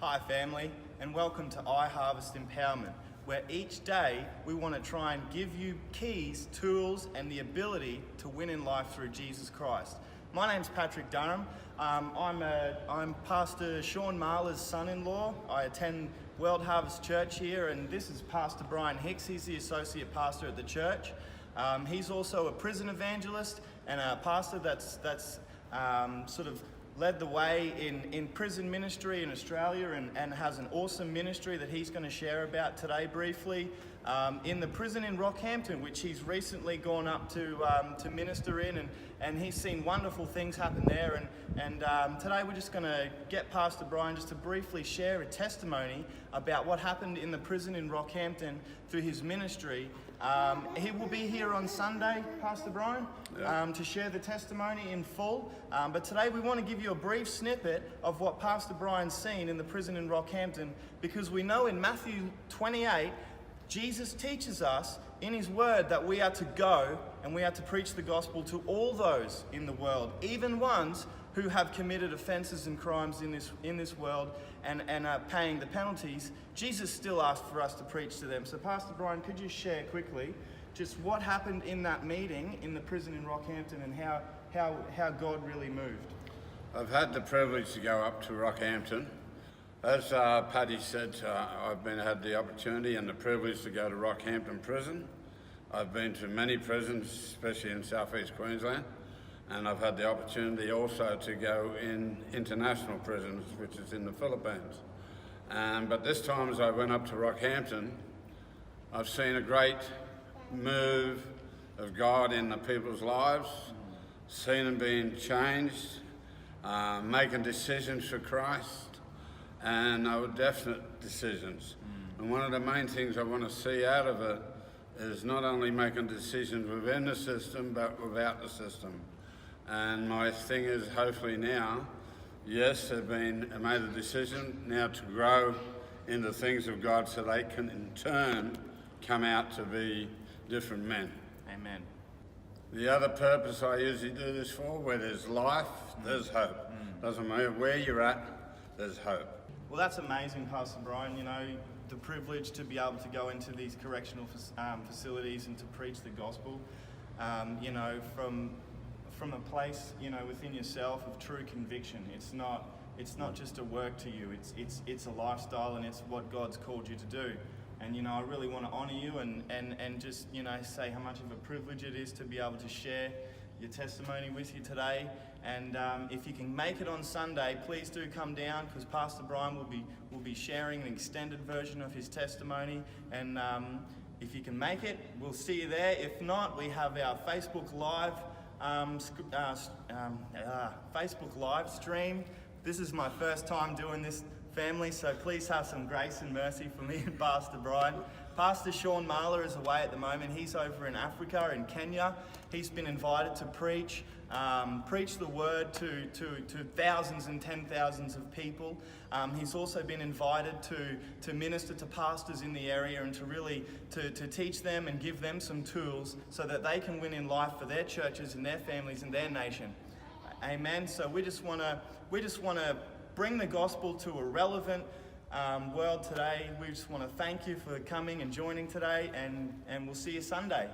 Hi family, and welcome to iHarvest Empowerment, where each day we want to try and give you keys, tools and the ability to win in life through Jesus Christ. My name's Patrick Durham. I'm Pastor Shaun Marler's son-in-law. I attend World Harvest Church here, and this is Pastor Brian Hicks. He's the associate pastor at the church. He's also a prison evangelist and a pastor that's sort of led the way in prison ministry in Australia and has an awesome ministry that he's going to share about today briefly. In the prison in Rockhampton, which he's recently gone up to minister in, and he's seen wonderful things happen there. And today we're just going to get Pastor Brian just to briefly share a testimony about what happened in the prison in Rockhampton through his ministry. He will be here on Sunday, Pastor Brian, to share the testimony in full. But today we want to give you a brief snippet of what Pastor Brian's seen in the prison in Rockhampton, because we know in Matthew 28, Jesus teaches us in his word that we are to go and we are to preach the gospel to all those in the world, even ones who have committed offenses and crimes in this world and are paying the penalties. Jesus still asked for us to preach to them. So Pastor Brian, could you share quickly just what happened in that meeting in the prison in Rockhampton and how God really moved? I've had the privilege to go up to Rockhampton. As Paddy said, I've had the opportunity and the privilege to go to Rockhampton Prison. I've been to many prisons, especially in southeast Queensland, and I've had the opportunity also to go in international prisons, which is in the Philippines. But this time as I went up to Rockhampton, I've seen a great move of God in the people's lives, seen them being changed, making decisions for Christ, and they were definite decisions. And one of the main things I want to see out of it is not only making decisions within the system, but without the system. And my thing is, hopefully now, yes, they've made a decision now to grow in the things of God so they can in turn come out to be different men. Amen. The other purpose I usually do this for, where there's life, there's hope. Doesn't matter where you're at, there's hope. Well, that's amazing, Pastor Brian. You know, the privilege to be able to go into these correctional facilities and to preach the gospel, you know, from a place, you know, within yourself of true conviction. It's not just a work to you. It's a lifestyle, and it's what God's called you to do. And you know, I really want to honour you and just, you know, say how much of a privilege it is to be able to share your testimony with you today. And if you can make it on Sunday, please do come down, because Pastor Brian will be sharing an extended version of his testimony. And if you can make it, we'll see you there. If not, we have our Facebook Live stream. This is my first time doing this, family, so please have some grace and mercy for me and Pastor Brian. Pastor Shaun Marler is away at the moment. He's over in Africa, in Kenya. He's been invited to preach the word to thousands and 10,000s of people. He's also been invited to minister to pastors in the area and to really to teach them and give them some tools so that they can win in life for their churches and their families and their nation. Amen. So we just want to bring the gospel to a relevant world today. We just want to thank you for coming and joining today, and we'll see you Sunday.